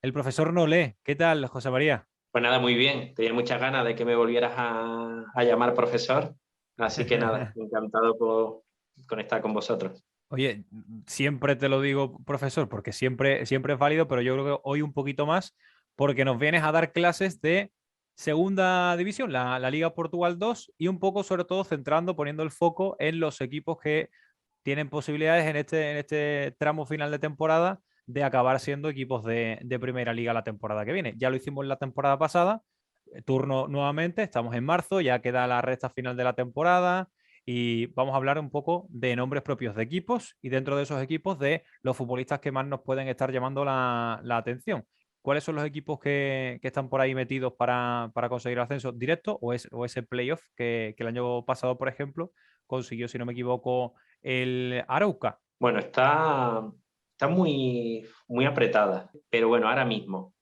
el profesor Nolé. ¿Qué tal, José María? Pues nada, muy bien. Tenía muchas ganas de que me volvieras a llamar profesor. Así que nada, encantado con estar con vosotros. Oye, siempre te lo digo, profesor, porque siempre es válido, pero yo creo que hoy un poquito más, porque nos vienes a dar clases de segunda división, la Liga Portugal 2, y un poco, sobre todo, centrando, poniendo el foco en los equipos que tienen posibilidades en este tramo final de temporada de acabar siendo equipos de primera liga la temporada que viene. Ya lo hicimos la temporada pasada, turno nuevamente, estamos en marzo, ya queda la recta final de la temporada y vamos a hablar un poco de nombres propios de equipos y dentro de esos equipos de los futbolistas que más nos pueden estar llamando la atención. ¿Cuáles son los equipos que están por ahí metidos para conseguir el ascenso directo o ese playoff que el año pasado, por ejemplo, consiguió, si no me equivoco, el Arauca? Bueno, está muy, muy apretada. Pero bueno, ahora mismo,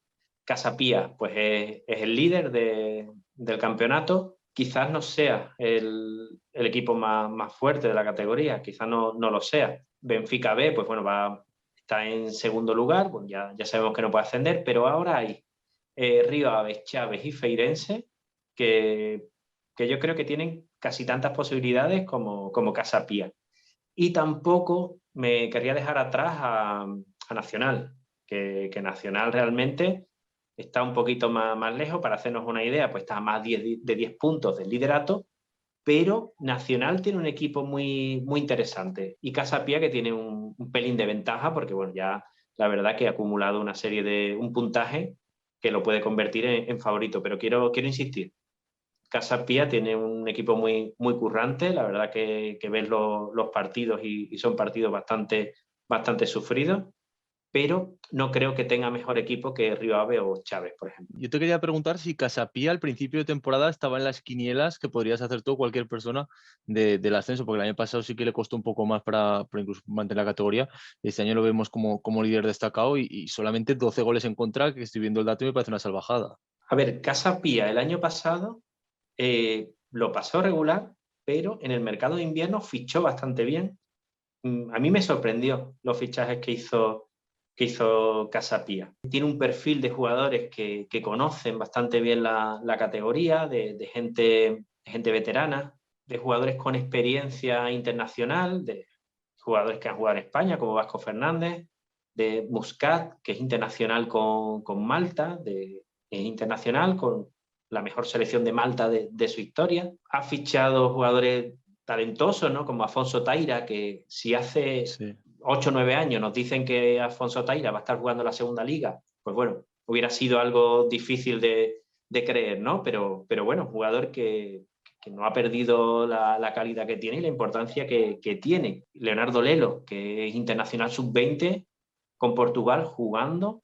Casapía, pues es el líder del campeonato. Quizás no sea el equipo más fuerte de la categoría, quizás no lo sea. Benfica B, pues bueno, está en segundo lugar, pues ya sabemos que no puede ascender, pero ahora hay Río Aves, Chávez y Feirense que, que yo creo que tienen casi tantas posibilidades como Casapía. Y tampoco me quería dejar atrás a Nacional, que Nacional realmente está un poquito más lejos. Para hacernos una idea, pues está a más de 10 puntos del liderato, pero Nacional tiene un equipo muy interesante y Casa Pía que tiene un pelín de ventaja porque bueno, ya la verdad que ha acumulado un puntaje que lo puede convertir en favorito, pero quiero insistir. Casa Pía tiene un equipo muy currante, la verdad que ves los partidos y son partidos bastante sufridos, pero no creo que tenga mejor equipo que Río Ave o Chávez, por ejemplo. Yo te quería preguntar si Casapía al principio de temporada estaba en las quinielas que podrías hacer tú o cualquier persona del ascenso, porque el año pasado sí que le costó un poco más para incluso mantener la categoría. Este año lo vemos como líder destacado y solamente 12 goles en contra, que estoy viendo el dato y me parece una salvajada. A ver, Casa Pía el año pasado lo pasó regular, pero en el mercado de invierno fichó bastante bien. A mí me sorprendió los fichajes que hizo Casapía. Tiene un perfil de jugadores que conocen bastante bien la categoría, de gente veterana, de jugadores con experiencia internacional, de jugadores que han jugado en España, como Vasco Fernández, de Muscat, que es internacional con Malta, es internacional con la mejor selección de Malta de su historia. Ha fichado jugadores talentosos, ¿no? Como Afonso Taira, que si hace Sí. 8 o 9 años nos dicen que Afonso Taira va a estar jugando en la segunda liga, pues bueno, hubiera sido algo difícil de creer, ¿no? Pero bueno, jugador que no ha perdido la calidad que tiene y la importancia que tiene. Leonardo Lelo, que es internacional sub-20 con Portugal jugando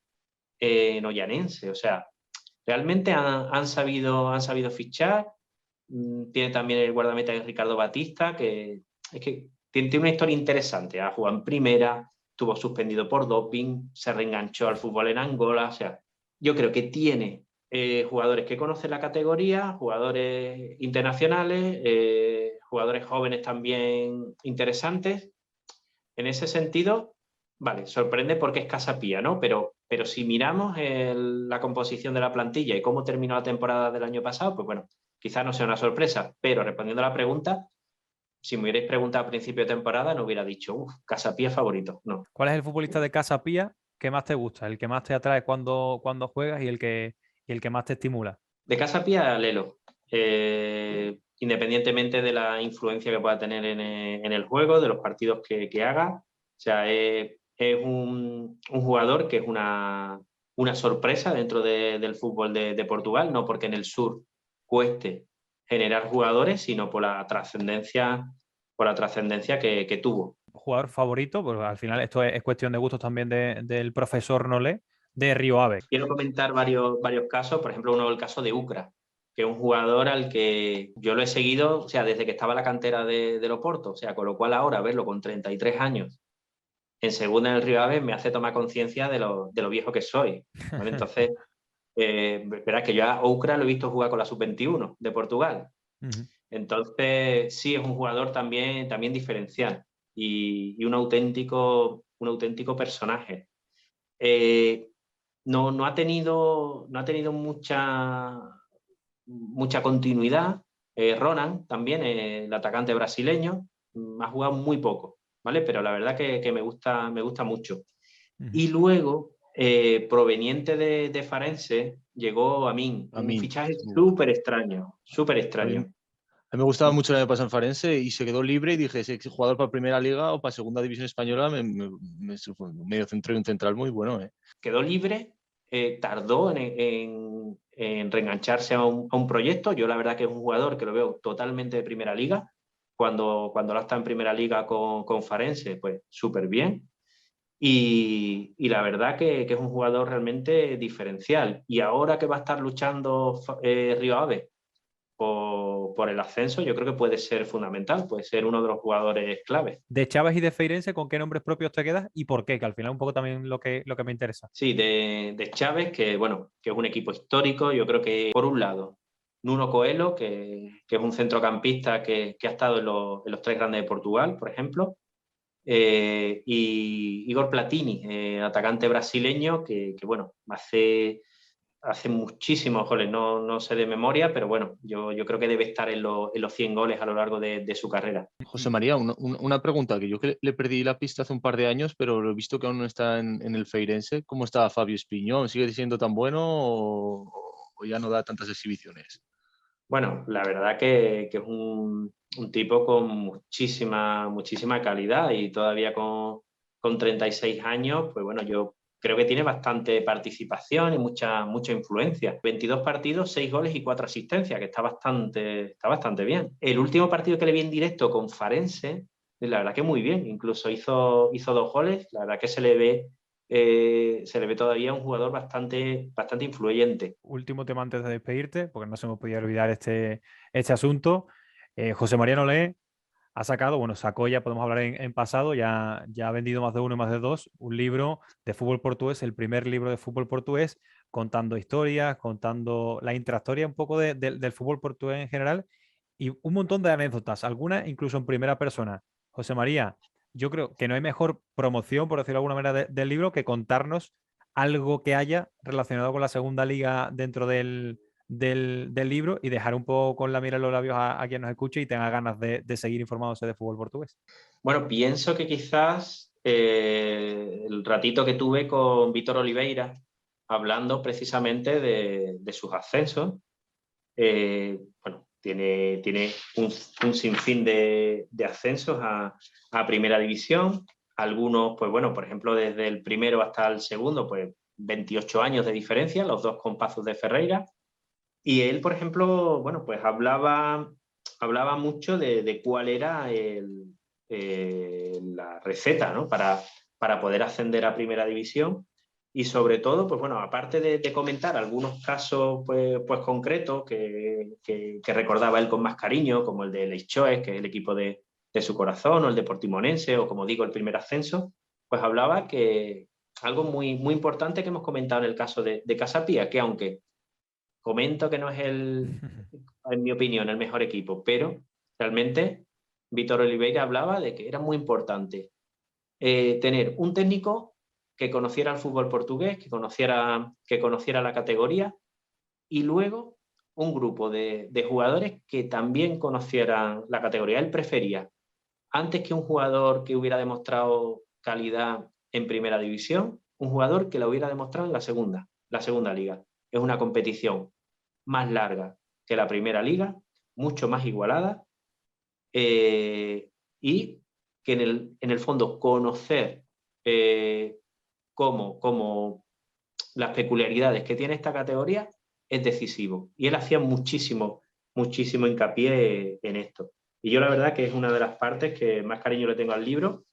en Ollanense. O sea, realmente han sabido fichar. Tiene también el guardameta de Ricardo Batista, que es que tiene una historia interesante. Ha jugado en primera, estuvo suspendido por doping, se reenganchó al fútbol en Angola. O sea, yo creo que tiene jugadores que conocen la categoría, jugadores internacionales, jugadores jóvenes también interesantes. En ese sentido, vale, sorprende porque es Casa Pía, ¿no? Pero si miramos la composición de la plantilla y cómo terminó la temporada del año pasado, pues bueno, quizás no sea una sorpresa, pero respondiendo a la pregunta, si me hubierais preguntado a principio de temporada, no hubiera dicho, Casa Pía favorito, no. ¿Cuál es el futbolista de Casa Pía que más te gusta, el que más te atrae cuando juegas y el que más te estimula? De Casa Pía, Lelo. Independientemente de la influencia que pueda tener en el juego, de los partidos que haga. O sea, es un jugador que es una sorpresa dentro del fútbol de Portugal, no porque en el sur cueste generar jugadores, sino por la trascendencia que tuvo. Jugador favorito, pues al final esto es cuestión de gustos también del profesor Nolé, de Río Ave. Quiero comentar varios casos, por ejemplo, uno el caso de Ucra, que es un jugador al que yo lo he seguido, o sea, desde que estaba en la cantera del Oporto, o sea, con lo cual ahora verlo con 33 años en segunda en el Río Ave me hace tomar conciencia de lo viejo que soy, ¿vale? Entonces, verás que yo a Ucra lo he visto jugar con la sub-21 de Portugal. Ujú. Entonces, sí, es un jugador también diferencial y un auténtico personaje. no ha tenido mucha continuidad. Ronan también, el atacante brasileño, ha jugado muy poco, ¿vale? Pero la verdad que me gusta mucho. Y luego, proveniente de Farense, llegó Amin, un Amin. fichaje súper extraño, súper extraño. A mí me gustaba mucho el año pasado en Farense y se quedó libre y dije, si es jugador para Primera Liga o para Segunda División Española, fue un medio centro y un central muy bueno. Quedó libre, tardó en reengancharse a un proyecto. Yo la verdad que es un jugador que lo veo totalmente de Primera Liga. Cuando lo está en Primera Liga con Farense, pues súper bien. Y la verdad que es un jugador realmente diferencial. Y ahora que va a estar luchando Río Ave por el ascenso, yo creo que puede ser fundamental, puede ser uno de los jugadores clave. De Chávez y de Feirense, ¿con qué nombres propios te quedas y por qué? Que al final un poco también lo que me interesa. Sí, de Chávez, que bueno, que es un equipo histórico. Yo creo que, por un lado, Nuno Coelho, que es un centrocampista que ha estado en los tres grandes de Portugal, por ejemplo, y Igor Platini, atacante brasileño, que bueno, hace muchísimos goles, no sé de memoria, pero bueno, yo creo que debe estar en los 100 goles a lo largo de su carrera. José María, una pregunta, que yo le perdí la pista hace un par de años, pero lo he visto que aún no está en el Feirense. ¿Cómo está Fabio Espiñón? ¿Sigue siendo tan bueno o ya no da tantas exhibiciones? Bueno, la verdad que es un tipo con muchísima calidad, y todavía con 36 años, pues bueno, yo creo que tiene bastante participación y mucha influencia. 22 partidos, 6 goles y 4 asistencias, que está bastante bien. El último partido que le vi en directo con Farense, la verdad que muy bien, incluso hizo 2 goles. La verdad que se le ve todavía un jugador bastante influyente. Último tema antes de despedirte, porque no se me podía olvidar este asunto. José María Nolé ha sacado, bueno, sacó, ya podemos hablar en pasado, ya ha vendido más de uno y más de dos, un libro de fútbol portugués, el primer libro de fútbol portugués, contando historias, contando la intrahistoria un poco del fútbol portugués en general y un montón de anécdotas, algunas incluso en primera persona. José María, yo creo que no hay mejor promoción, por decirlo de alguna manera, del libro que contarnos algo que haya relacionado con la segunda liga dentro del libro y dejar un poco con la mira en los labios a quien nos escuche y tenga ganas de seguir informándose de fútbol portugués. Bueno, pienso que quizás el ratito que tuve con Vítor Oliveira, hablando precisamente de sus ascensos, bueno, tiene un sinfín de ascensos a Primera División. Algunos, pues bueno, por ejemplo, desde el primero hasta el segundo, pues 28 años de diferencia, los dos con Paços de Ferreira. Y él, por ejemplo, bueno, pues hablaba mucho de cuál era la receta, ¿no? para poder ascender a Primera División. Y sobre todo, pues bueno, aparte de comentar algunos casos pues concretos que recordaba él con más cariño, como el de Leixoes, que es el equipo de su corazón, o el de Portimonense, o como digo, el primer ascenso, pues hablaba que algo muy importante que hemos comentado en el caso de Casapía, que aunque comento que no es en mi opinión, el mejor equipo, pero realmente Vítor Oliveira hablaba de que era muy importante tener un técnico que conociera el fútbol portugués, que conociera la categoría, y luego un grupo de jugadores que también conocieran la categoría. Él prefería, antes que un jugador que hubiera demostrado calidad en primera división, un jugador que la hubiera demostrado en la segunda liga. Es una competición más larga que la primera liga, mucho más igualada, y que en el fondo conocer cómo las peculiaridades que tiene esta categoría es decisivo. Y él hacía muchísimo hincapié en esto. Y yo la verdad que es una de las partes que más cariño le tengo al libro,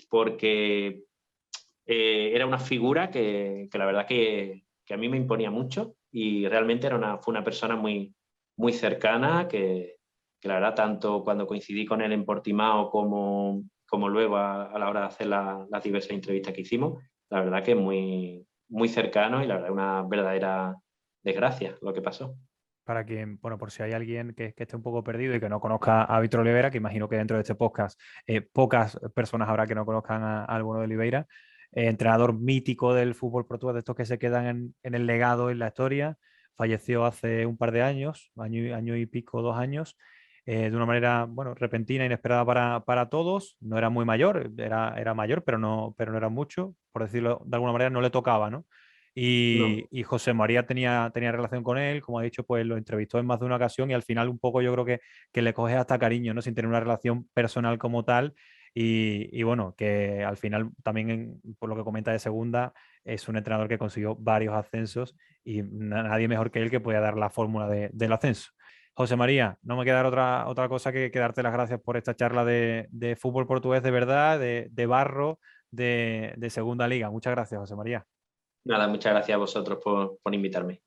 porque era una figura que la verdad que a mí me imponía mucho, y realmente fue una persona muy cercana que la verdad, tanto cuando coincidí con él en Portimao como luego a la hora de hacer las diversas entrevistas que hicimos, la verdad que muy cercano, y la verdad una verdadera desgracia lo que pasó. Para quien, bueno, por si hay alguien que esté un poco perdido y que no conozca a Vítor Oliveira, que imagino que dentro de este podcast pocas personas habrá que no conozcan al bueno de Oliveira. entrenador mítico del fútbol portugués, de estos que se quedan en el legado, en la historia. Falleció hace un par de años, año y pico, 2 años, de una manera, bueno, repentina, inesperada para todos. No era muy mayor, era mayor, pero no era mucho, por decirlo de alguna manera, no le tocaba, ¿no? No. Y José María tenía relación con él, como ha dicho, pues lo entrevistó en más de una ocasión y al final un poco yo creo que le coges hasta cariño, ¿no? Sin tener una relación personal como tal. Y bueno, que al final también, por lo que comenta de segunda, es un entrenador que consiguió varios ascensos y nadie mejor que él que pueda dar la fórmula del ascenso. José María, no me queda otra cosa que darte las gracias por esta charla de fútbol portugués de verdad, de barro, de segunda liga. Muchas gracias, José María. Nada, muchas gracias a vosotros por invitarme.